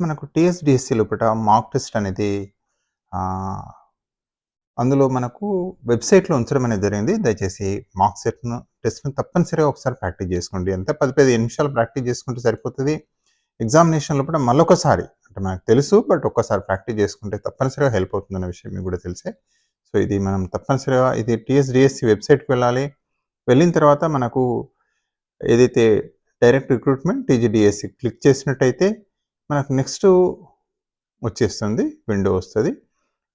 మనకు టీఎస్‌డీఎస్సీ లోపట mock test అనేది ఆహ్, అందులో మనకు వెబ్‌సైట్‌లో ఉంచడం అనేది జరిగింది. దయచేసి మాక్ టెస్ట్‌ను తప్పనిసరిగా ఒకసారి ప్రాక్టీస్ చేసుకోండి. ఎంత 10, 15 నిమిషాలు ప్రాక్టీస్ చేసుకుంటే సరిపోతది. ఎగ్జామినేషన్ లోపట మళ్ళొకసారి అంటే మనకు తెలుసు. బట్ ఒక్కసారి ప్రాక్టీస్ చేసుకుంటే తప్పనిసరిగా హెల్ప్ అవుతుందన్న విషయం మీకు కూడా తెలిసే. సో, ఇది మనం తప్పనిసరిగా ఇది టీఎస్‌డీఎస్సీ వెబ్‌సైట్‌కి వెళ్ళాలి. వెళ్ళిన తర్వాత మనకు ఏదైతే డైరెక్ట్ రిక్రూట్‌మెంట్ టీజీడీఎస్సీ క్లిక్ చేసినట్టయితే మనకు నెక్స్టు వచ్చేస్తుంది. విండో వస్తది.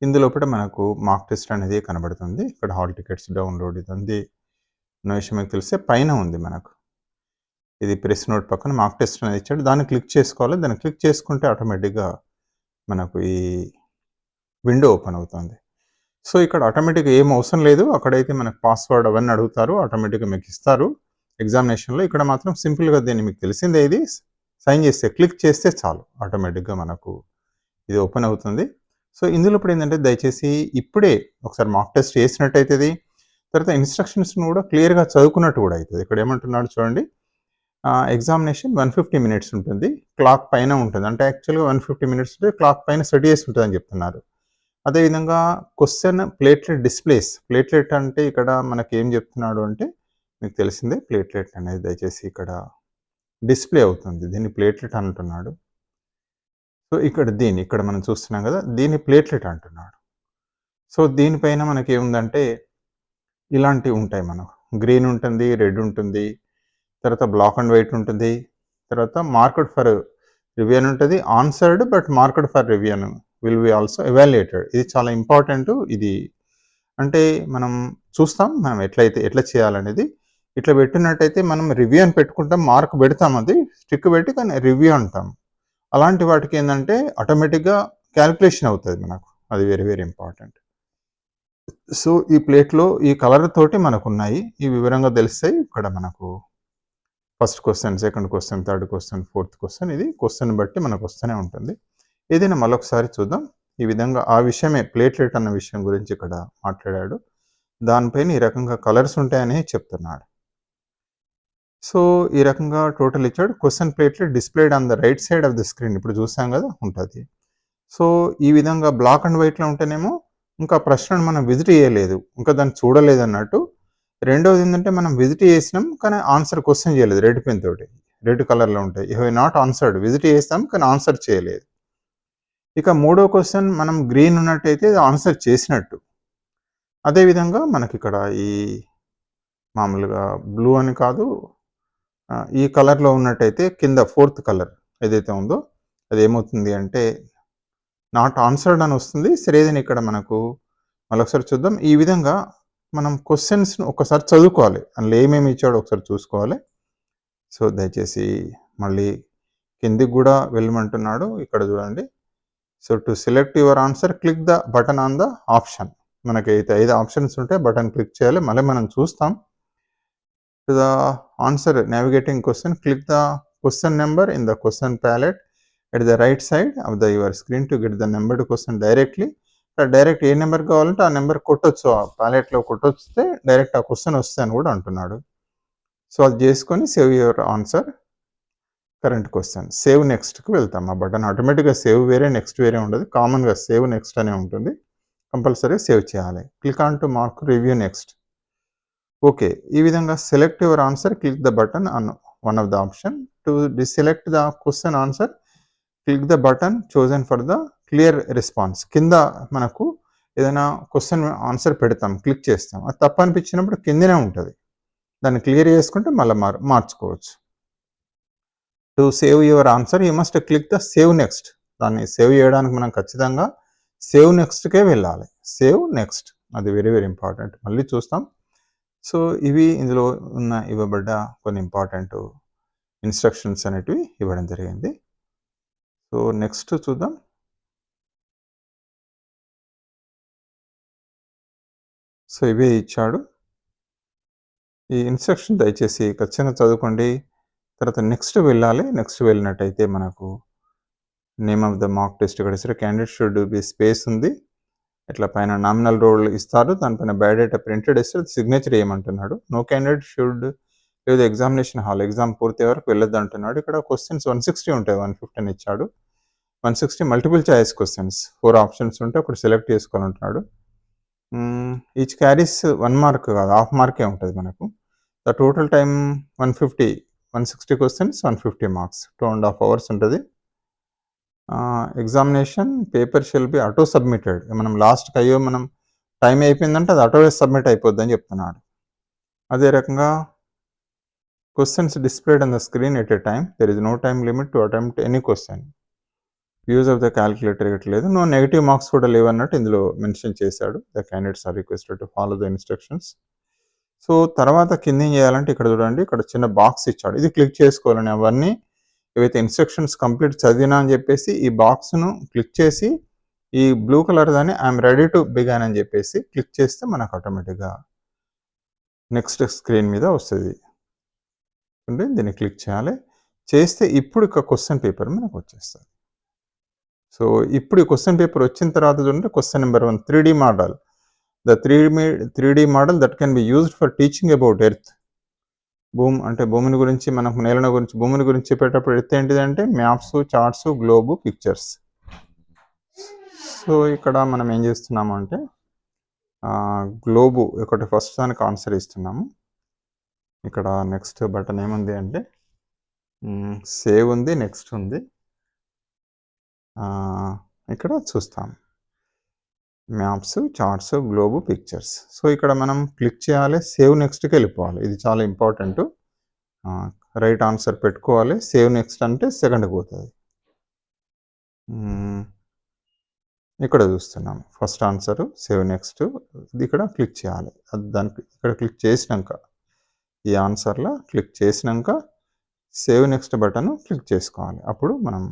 ఇందులోపట మనకు మాక్ టెస్ట్ అనేది కనబడుతుంది. ఇక్కడ హాల్ టికెట్స్ డౌన్‌లోడ్ ఇదుంది. అన్న విషయం మీకు తెలిస్తే పైన ఉంది మనకు. ఇది ప్రెస్ నోట్ పక్కన మాక్ టెస్ట్ అనేది ఇచ్చాడు. దాన్ని క్లిక్ చేసుకోవాలి. దాన్ని క్లిక్ చేసుకుంటే ఆటోమేటిక్‌గా మనకు ఈ విండో ఓపెన్ అవుతుంది. సో, ఇక్కడ ఆటోమేటిక్‌గా ఏం అవసరం లేదు. అక్కడైతే మనకు పాస్వర్డ్ అవన్నీ అడుగుతారు. ఆటోమేటిక్‌గా మీకు ఇస్తారు ఎగ్జామినేషన్‌లో. ఇక్కడ మాత్రం సింపుల్‌గా దీన్ని మీకు తెలిసిందే ఇది. సైన్ చేస్తే క్లిక్ చేస్తే చాలు. ఆటోమేటిక్‌గా మనకు ఇది ఓపెన్ అవుతుంది. సో, ఇందులో ఇప్పుడేందంటే దయచేసి ఇప్పుడే ఒకసారి మాక్ టెస్ట్ చేసినట్టయితది. తర్వాత ఇన్‌స్ట్రక్షన్స్‌ని కూడా క్లియర్‌గా చదువుకున్నట్టు కూడా అయితది. ఇక్కడ ఏమంటున్నాడు చూడండి. ఎగ్జామినేషన్ 150 మినిట్స్ ఉంటుంది. క్లాక్ పైన ఉంటుంది. అంటే యాక్చువల్‌గా 150 మినిట్స్ ఉంటే క్లాక్ పైన సెట్ చేసి ఉంటదని చెప్తున్నారు. అదేవిధంగా క్వెషన్ ప్లేట్‌లెట్ డిస్‌ప్లేస్. ప్లేట్‌లెట్ అంటే ఇక్కడ మనకేం చెప్తున్నాడు అంటే మీకు తెలిసిందే ప్లేట్‌లెట్ అనేది దయచేసి ఇక్కడ డిస్‌ప్లే అవుతుంది. దీన్ని ప్లేట్‌లెట్ అంటున్నాడు. సో, ఇక్కడ మనం చూస్తున్నాం గదా! దీన్ని ప్లేట్‌లెట్ అంటున్నాడు. సో, దీనిపైన మనకేముందంటే ఇలాంటివి ఉంటాయి మనకు. గ్రీన్ ఉంటుంది, రెడ్ ఉంటుంది, తర్వాత బ్లాక్ అండ్ వైట్ ఉంటుంది, తర్వాత మార్క్డ్ ఫర్ రివ్యూ అని ఉంటది. Answered but marked for review అని విల్ బి ఆల్సో ఎవాల్యుయేటెడ్. ఇది చాలా ఇంపార్టెంటు. ఇది అంటే మనం చూస్తాం మనం ఎట్లా చేయాలనేది. ఇట్లా పెట్టినట్టయితే మనం రివ్యూ అని పెట్టుకుంటాం. మార్క్ పెడతాం అది స్టిక్ పెట్టి కానీ రివ్యూ అంటాం. అలాంటి వాటికేందంటే ఆటోమేటిక్‌గా కాలిక్యులేషన్ అవుతది మనకు. అది వెరీ వెరీ ఇంపార్టెంట్. సో, ఈ ప్లేట్‌లో ఈ కలర్ తోటి మనకున్నాయి. ఈ వివరంగా తెలుస్తాయి. ఇక్కడ మనకు first question, second question, third question, fourth question ఇది క్వెషన్‌ని బట్టి మనకొస్తూనే ఉంటుంది. ఏదైనా మళ్ళొకసారి చూద్దాం. ఈ విధంగా ఆ విషయమే ప్లేట్‌లెట్ అన్న విషయం గురించి ఇక్కడ మాట్లాడాడు. దానిపైన ఈ రకంగా కలర్స్ ఉంటాయని చెప్తున్నాడు. సో, ఈ రకంగా టోటల్ ఇచ్చాడు. Question platelet displayed on the right side of the screen. ఇప్పుడు చూసాం గదా! ఉంటది. సో, ఈ విధంగా బ్లాక్ అండ్ వైట్‌లో ఉంటేనేమో ఇంకా ప్రశ్నను మనం విజిట్ చేయలేదు. ఇంకా దాన్ని చూడలేదన్నట్టు. రెండోదేంటంటే మనం విజిట్ చేసినాం. కానీ ఆన్సర్ క్వెషన్ చేయలేదు రెడ్ పెన్ తోటి. రెడ్ కలర్‌లో ఉంటాయి. You have not answered. Visit చేసాం కానీ ఆన్సర్ చేయలేదు. ఇక మూడో క్వెషన్ మనం గ్రీన్ ఉన్నట్టయితే ఆన్సర్ చేసినట్టు. అదేవిధంగా మనకిక్కడ ఈ మామూలుగా బ్లూ అని కాదు ఈ కలర్‌లో ఉన్నట్టయితే కింద ఫోర్త్ కలర్ ఏదైతే ఉందో అదేమవుతుంది అంటే నాట్ ఆన్సర్డ్ అని వస్తుంది. సరేదని ఇక్కడ మనకు మళ్ళొకసారి చూద్దాం. ఈ విధంగా మనం క్వెషన్స్‌ని ఒక్కసారి చదువుకోవాలి. అందులో ఏమేమి ఇచ్చాడో ఒకసారి చూసుకోవాలి. సో, దయచేసి మళ్ళీ కిందకి గూడా వెళ్ళమంటున్నాడు. ఇక్కడ చూడండి. So, to select your answer click the button on the option. మనకైతే 5 ఆప్షన్స్ ఉంటాయి. బటన్ క్లిక్ చేయాలి. మళ్ళీ మనం చూస్తాం. To the answer navigating question click the question number in the question palette at the right side of the your screen to get the numbered question directly. Direct ఏ number కావాలంటే ఆ number కొట్టొచ్చు. ఆ ప్యాలెట్‌లో కొట్టొస్తే direct ఆ question వస్తదని కూడా అంటున్నాడు. So, అది చేసుకొని save your answer current question. Save నెక్స్ట్‌కి వెళ్తాం. ఆ బటన్ ఆటోమేటిక్‌గా సేవ్ వేరే, నెక్స్ట్ వేరే ఉండదు. కామన్‌గా సేవ్ నెక్స్ట్ అనే ఉంటుంది. కంపల్సరీగా సేవ్ చేయాలి. Click on to mark review next. Okay. ఈ విధంగా select your answer click the button on one of the option. To deselect the question answer click the button chosen for the clear response. కింద మనకు ఏదైనా question answer పెడతాం. Click చేస్తాం. అది తప్పనిపించినప్పుడు కిందనే ఉంటది. దాన్ని క్లియర్ చేసుకుంటే మళ్ళా మార్చుకోవచ్చు. To save your answer you must click the save next. దాన్ని సేవ్ చేయడానికి మనం ఖచ్చితంగా సేవ్ నెక్స్ట్‌కే వెళ్ళాలి. Save next. అది వెరీ వెరీ ఇంపార్టెంట్. మళ్ళీ చూస్తాం. సో, ఇవి ఇందులో ఇవ్వబడ్డ కొన్ని ఇంపార్టెంట్ ఇన్‌స్ట్రక్షన్స్ అనేటివి ఇవ్వడం జరిగింది. సో, నెక్స్ట్ చూద్దాం. సో, ఇవే ఇచ్చాడు. ఈ ఇన్‌స్ట్రక్షన్ దయచేసి ఖచ్చితంగా చదువుకోండి. తర్వాత నెక్స్ట్ వెళ్ళాలి. నెక్స్ట్ వెళ్ళినట్టయితే మనకు name of the mock test ఇక్కడ ఇస్తారు. క్యాండిడేట్ షుడ్ బి స్పేస్ ఉంది. ఇట్లా పైన నామినల్ రోల్ ఇస్తారు. దానిపైన బయోడేటా ప్రింటెడ్ ఇస్తారు. సిగ్నేచర్ ఏయమంటున్నాడు. No candidate should leave the examination hall. Exam పూర్తయ్యే వరకు వెళ్ళొద్దు అంటున్నాడు. ఇక్కడ క్వెషన్స్ 160 ఉంటాయి. 150 అని ఇచ్చాడు. 160 మల్టిపుల్ చాయిస్ క్వెషన్స్ 4 ఆప్షన్స్ ఉంటే ఒకటి సెలెక్ట్ చేసుకోవాలంటున్నాడు. ఈచ్ క్యారీస్ 1 మార్క్ కాదు, హాఫ్ మార్కే ఉంటది మనకు. The total time 150, 160 questions 150 marks. 2½ hours ఉంటది. Examination paper shall be auto submitted. మనం లాస్ట్‌కి అయ్యో మనం టైం అయిపోయిందంటే అది ఆటో సబ్మిట్ అయిపోద్దని చెప్తున్నాడు. అదే రకంగా questions displayed on the screen at a time. There is no time limit to attempt any question. Use of the calculator ఇవ్వట్లేదు. నో నెగెటివ్ మార్క్స్ కూడా లేవన్నట్టు ఇందులో మెన్షన్ చేశాడు. The candidates are requested to follow the instructions. So, తర్వాత కిందేం చేయాలంటే ఇక్కడ చూడండి, ఇక్కడ చిన్న బాక్స్ ఇచ్చాడు. ఇది క్లిక్ చేసుకోవాలని అవన్నీ ఏవైతే ఇన్‌స్ట్రక్షన్స్ కంప్లీట్ చదివినా అని చెప్పేసి ఈ బాక్స్‌ను క్లిక్ చేసి ఈ బ్లూ కలర్ దాన్ని ఐయామ్ రెడీ టు బిగిన్ అని చెప్పేసి క్లిక్ చేస్తే మనకు ఆటోమేటిక్‌గా నెక్స్ట్ స్క్రీన్ మీద వస్తది. అంటే దీన్ని క్లిక్ చేయాలి. చేస్తే ఇప్పుడు ఇక క్వెషన్ పేపర్ మనకొచ్చేస్తది. సో, ఇప్పుడు ఈ క్వెషన్ పేపర్ వచ్చిన తర్వాత చూడండి, question number 1 3D model. The 3D model that can be used for teaching about earth. అంటే భూమిని గురించి, మనకు నేలను గురించి, భూమిని గురించి చెప్పేటప్పుడు ఎర్త్ ఏంటిదంటే maps, charts, globe, pictures. So, ఇక్కడ మనం ఏం చేస్తున్నాము అంటే గ్లోబు ఒకటి ఫస్ట్ దానికి ఆన్సర్ ఇస్తున్నాము. ఇక్కడ నెక్స్ట్ బటన్ ఏముంది అంటే సేవ్ ఉంది, నెక్స్ట్ ఉంది. ఇక్కడ చూస్తాం maps, charts, globe, pictures. So, ఇక్కడ మనం క్లిక్ చేయాలి, సేవ్ నెక్స్ట్‌కి వెళ్ళిపోవాలి. ఇది చాలా ఇంపార్టెంటు. రైట్ ఆన్సర్ పెట్టుకోవాలి. సేవ్ నెక్స్ట్ అంటే సెకండ్‌కి పోతుంది. ఇక్కడ చూస్తున్నాం ఫస్ట్ ఆన్సరు, సేవ్ నెక్స్ట్. ఇది ఇక్కడ క్లిక్ చేయాలి. దానికి ఇక్కడ క్లిక్ చేసినాక ఈ ఆన్సర్లో క్లిక్ చేసినాక సేవ్ నెక్స్ట్ బటన్ క్లిక్ చేసుకోవాలి. అప్పుడు మనం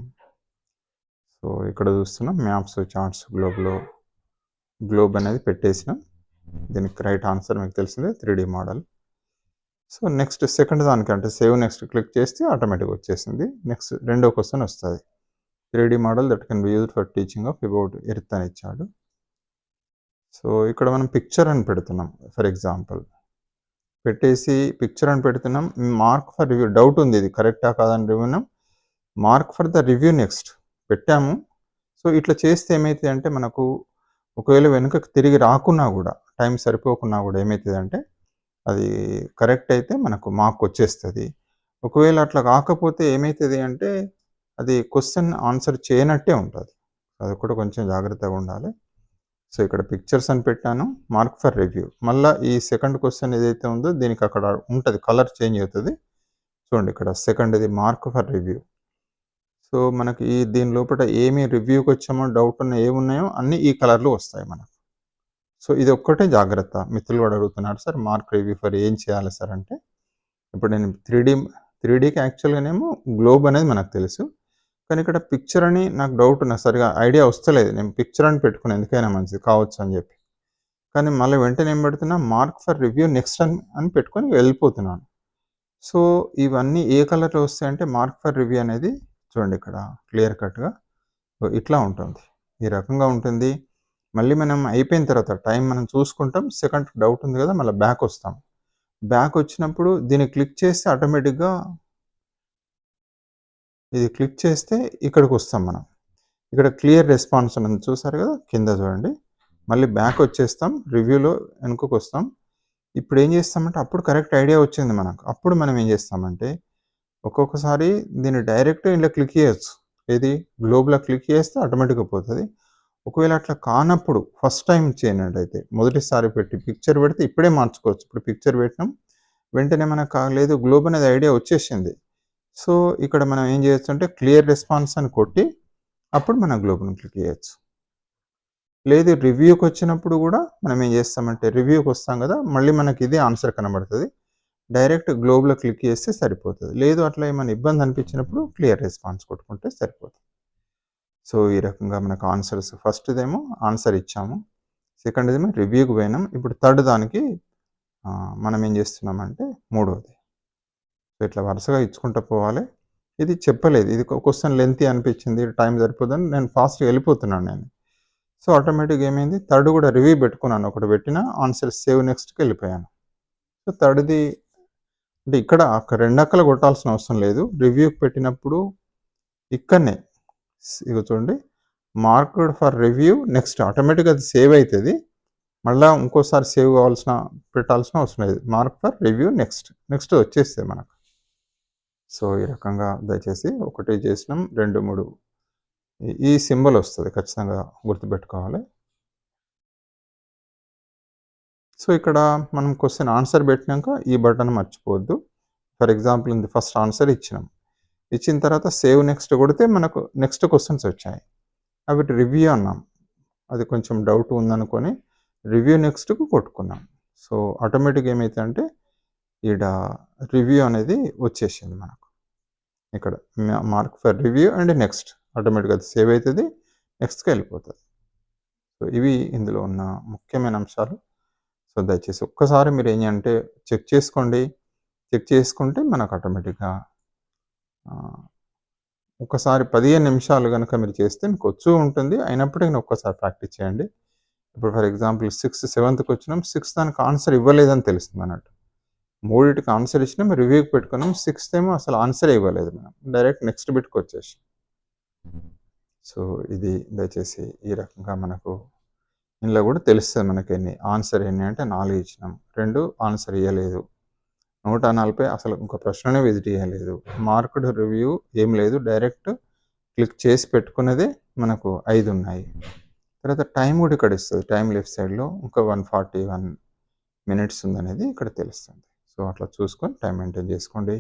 సో, ఇక్కడ చూస్తున్నాం మ్యాప్స్, చార్ట్స్, గ్లోబ్ అనేది పెట్టేసినాం. దీనికి రైట్ ఆన్సర్ మీకు తెలిసిందే 3D model. So, next second దానికి అంటే సేవ్ నెక్స్ట్ క్లిక్ చేస్తే ఆటోమేటిక్‌గా వచ్చేసింది. నెక్స్ట్ రెండో క్వెషన్ వస్తది. 3D model that can be used for teaching of about earth అని ఇచ్చాడు. సో, ఇక్కడ మనం పిక్చర్ అని పెడుతున్నాం ఫర్ ఎగ్జాంపుల్. పెట్టేసి పిక్చర్ అని పెడుతున్నాం. మార్క్ ఫర్ రివ్యూ, డౌట్ ఉంది ఇది కరెక్టా కాదా అని రివ్యూనం. Mark for the review next పెట్టాము. సో, ఇట్లా చేస్తే ఏమైతదంటే మనకు ఒకవేళ వెనుకకు తిరిగి రాకున్నా కూడా, టైం సరిపోకున్నా కూడా ఏమైతదంటే అది కరెక్ట్ అయితే మనకు మార్క్ వచ్చేస్తది. ఒకవేళ అట్లా కాకపోతే ఏమైతది అంటే అది క్వెషన్ ఆన్సర్ చేయనట్టే ఉంటది. అది కూడా కొంచెం జాగ్రత్తగా ఉండాలి. సో, ఇక్కడ పిక్చర్స్ అని పెట్టాను. Mark for review. మళ్ళా ఈ సెకండ్ క్వెషన్ ఏదైతే ఉందో దీనికి అక్కడ ఉంటది, కలర్ చేంజ్ అవుతది. చూడండి ఇక్కడ సెకండ్‌ది మార్క్ ఫర్ రివ్యూ. సో, మనకి దీని లోపట ఏమి రివ్యూకి వచ్చామో డౌట్ ఉన్న ఏమున్నాయో అన్నీ ఈ కలర్‌లో వస్తాయి మనకు. సో, ఇది ఒక్కటే జాగ్రత్త. మిత్రులు కూడా అడుగుతున్నారు, సార్ మార్క్ రివ్యూ ఫర్ ఏం చేయాలి సార్ అంటే, ఇప్పుడు నేను 3డీకి యాక్చువల్‌గానేమో గ్లోబ్ అనేది మనకు తెలుసు. కానీ ఇక్కడ పిక్చర్ అని నాకు డౌట్ నాకు సరిగా ఐడియా వస్తలేదు. నేను పిక్చర్ అని పెట్టుకున్నా, ఎందుకైనా మంచిది కావచ్చు అని చెప్పి. కానీ మళ్ళీ వెంటనే ఏం పెడుతున్నా మార్క్ ఫర్ రివ్యూ నెక్స్ట్ అని పెట్టుకొని వెళ్ళిపోతున్నాను. సో, ఇవన్నీ ఏ కలర్‌లో వస్తాయంటే మార్క్ ఫర్ రివ్యూ అనేది చూడండి ఇక్కడ క్లియర్ కట్‌గా ఇట్లా ఉంటుంది. ఈ రకంగా ఉంటుంది. మళ్ళీ మనం అయిపోయిన తర్వాత టైం మనం చూసుకుంటాం. సెకండ్ డౌట్ ఉంది కదా, మళ్ళీ బ్యాక్ వస్తాం. బ్యాక్ వచ్చినప్పుడు దీన్ని క్లిక్ చేస్తే ఆటోమేటిక్‌గా ఇది క్లిక్ చేస్తే ఇక్కడికి వస్తాం మనం. ఇక్కడ క్లియర్ రెస్పాన్స్ ఉంది చూసారు కదా, కింద చూడండి. మళ్ళీ బ్యాక్ వచ్చేస్తాం, రివ్యూలో వెనుకకు వస్తాం. ఇప్పుడు ఏం చేస్తామంటే అప్పుడు కరెక్ట్ ఐడియా వచ్చింది మనకు. అప్పుడు మనం ఏం చేస్తామంటే ఒక్కొక్కసారి దీన్ని డైరెక్ట్ ఇలా క్లిక్ చేయొచ్చు. ఏది గ్లోబ్‌లో క్లిక్ చేస్తే ఆటోమేటిక్‌గా పోతది. ఒకవేళ అట్లా కానప్పుడు ఫస్ట్ టైం చేయనట్టయితే మొదటిసారి పెట్టి పిక్చర్ పెడితే ఇప్పుడే మార్చుకోవచ్చు. ఇప్పుడు పిక్చర్ పెట్టినాం, వెంటనే మనకు లేదు గ్లోబ్ అనేది ఐడియా వచ్చేసింది. సో, ఇక్కడ మనం ఏం చేయొచ్చు అంటే క్లియర్ రెస్పాన్స్ అని కొట్టి అప్పుడు మనం గ్లోబ్‌ని క్లిక్ చేయొచ్చు. లేదు రివ్యూకి వచ్చినప్పుడు కూడా మనం ఏం చేస్తామంటే రివ్యూకి వస్తాం కదా, మళ్ళీ మనకి ఇదే ఆన్సర్ కనబడుతుంది. డైరెక్ట్ గ్లోబ్‌లో క్లిక్ చేస్తే సరిపోతుంది. లేదు అట్లా ఏమైనా ఇబ్బంది అనిపించినప్పుడు క్లియర్ రెస్పాన్స్ కొట్టుకుంటే సరిపోతుంది. సో, ఈ రకంగా మనకు ఆన్సర్స్ ఫస్ట్‌దేమో ఆన్సర్ ఇచ్చాము. సెకండ్‌దేమో రివ్యూకి పోయినాం. ఇప్పుడు థర్డ్ దానికి మనం ఏం చేస్తున్నామంటే మూడోది. సో, ఇట్లా వరుసగా ఇచ్చుకుంటూ పోవాలి. ఇది చెప్పలేదు. ఇది క్వెషన్ లెంతీ అనిపించింది, టైం సరిపోదని నేను ఫాస్ట్‌గా వెళ్ళిపోతున్నాను నేను. సో, ఆటోమేటిక్‌గా ఏమైంది థర్డ్ కూడా రివ్యూ పెట్టుకున్నాను. ఒకటి పెట్టిన ఆన్సర్ సేవ్ నెక్స్ట్‌కి వెళ్ళిపోయాను. సో, థర్డ్‌ది అంటే ఇక్కడ రెండక్కలు కొట్టాల్సిన అవసరం లేదు. రివ్యూకి పెట్టినప్పుడు ఇక్కడనే ఇగో చూడండి మార్క్డ్ ఫర్ రివ్యూ నెక్స్ట్ ఆటోమేటిక్‌గా అది సేవ్ అయితది. మళ్ళా ఇంకోసారి సేవ్ పెట్టాల్సిన అవసరం లేదు. Mark for review next. Next వచ్చేస్తది మనకు. సో, ఈ రకంగా దయచేసి ఒకటి చేసినాం 2, 3 ఈ సింబల్ వస్తది. ఖచ్చితంగా గుర్తుపెట్టుకోవాలి. సో, ఇక్కడ మనం క్వెషన్ ఆన్సర్ పెట్టినంక ఈ బటన్ మర్చిపోవద్దు. ఫర్ ఎగ్జాంపుల్ ఇది ఫస్ట్ ఆన్సర్ ఇచ్చినాం. ఇచ్చిన తర్వాత సేవ్ నెక్స్ట్ కొడితే మనకు నెక్స్ట్ క్వెషన్స్ వచ్చాయి. అవి రివ్యూ అన్నాం. అది కొంచెం డౌట్ ఉందనుకోని రివ్యూ నెక్స్ట్‌కు కొట్టుకున్నాం. సో, ఆటోమేటిక్‌గా ఏమైతదంటే ఈడ రివ్యూ అనేది వచ్చేసింది మనకు. ఇక్కడ mark for review and next ఆటోమేటిక్‌గా అది సేవ్ అయితది. నెక్స్ట్‌కెళ్ళిపోతది. సో, ఇవి ఇందులో ఉన్న ముఖ్యమైన అంశాలు. సో, దయచేసి ఒక్కసారి మీరేం అంటే చెక్ చేసుకోండి. చెక్ చేసుకుంటే మనకు ఆటోమేటిక్‌గా ఆహ్, ఒక్కసారి 15 నిమిషాలు గనుక మీరు చేస్తే మీకు వచ్చూ ఉంటుంది. అయినప్పటికీ ఒక్కసారి ప్రాక్టీస్ చేయండి. ఇప్పుడు ఫర్ ఎగ్జాంపుల్ 7థ్‌కొచ్చినాం. 6థ్ దానికి ఆన్సర్ ఇవ్వలేదని తెలుస్తుందన్నట్టు. మూడిటికి ఆన్సర్ ఇచ్చినాం. రివ్యూకి పెట్టుకున్నాం. 6థ్ ఏమో అసలు ఆన్సరే ఇవ్వలేదు మనం. Direct next బిట్‌కొచ్చేసాం. సో, ఇది దయచేసి ఈ రకంగా మనకు ఇందులో కూడా తెలుస్తది మనకెన్ని. ఆన్సర్ ఎన్ని అంటే 4 ఇచ్చినాం. 2 ఆన్సర్ ఇయ్యలేదు. 140 అసలు ఇంకో ప్రశ్ననే విజిట్ చేయలేదు. మార్క్డ్ రివ్యూ ఏం లేదు. డైరెక్ట్ క్లిక్ చేసి పెట్టుకున్నదే మనకు 5 ఉన్నాయి. తర్వాత టైం కూడా ఇక్కడ ఇస్తది. టైం లెఫ్ట్ సైడ్‌లో ఇంకా 141 మినిట్స్ ఉందనేది ఇక్కడ తెలుస్తుంది. సో, అట్లా చూసుకొని టైం మెయింటైన్ చేసుకోండి.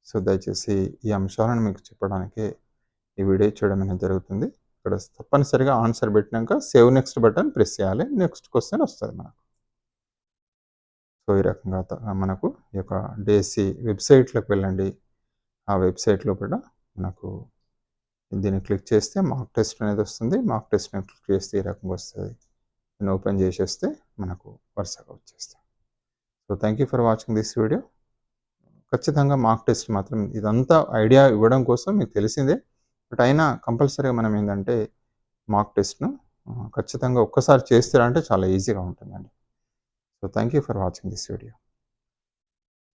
సో, దయచేసి ఈ అంశాలను మీకు చెప్పడానికే ఈ వీడియో చేయడం అనేది జరుగుతుంది. ఇక్కడ తప్పనిసరిగా ఆన్సర్ పెట్టినాక సేవ్ నెక్స్ట్ బటన్ ప్రెస్ చేయాలి. నెక్స్ట్ క్వెషన్ వస్తది మనకు. సో, ఈ రకంగా మనకు ఈ యొక్క డేసీ వెబ్‌సైట్‌లోకి వెళ్ళండి. ఆ వెబ్‌సైట్‌లో కూడా మనకు దీన్ని క్లిక్ చేస్తే మాక్ టెస్ట్ అనేది వస్తుంది. మాక్ టెస్ట్‌ని క్లిక్ చేస్తే ఈ రకంగా వస్తది. దీన్ని ఓపెన్ చేసేస్తే మనకు వరుసగా వచ్చేస్తాయి. So, thank you for watching this video. ఖచ్చితంగా మాక్ టెస్ట్ మాత్రం ఇదంతా ఐడియా ఇవ్వడం కోసం మీకు తెలిసిందే. బట్ అయినా కంపల్సరీగా మనం ఏందంటే మాక్ టెస్ట్‌ను ఖచ్చితంగా ఒక్కసారి చేసారంటే చాలా ఈజీగా ఉంటుందండి. So, thank you for watching this video.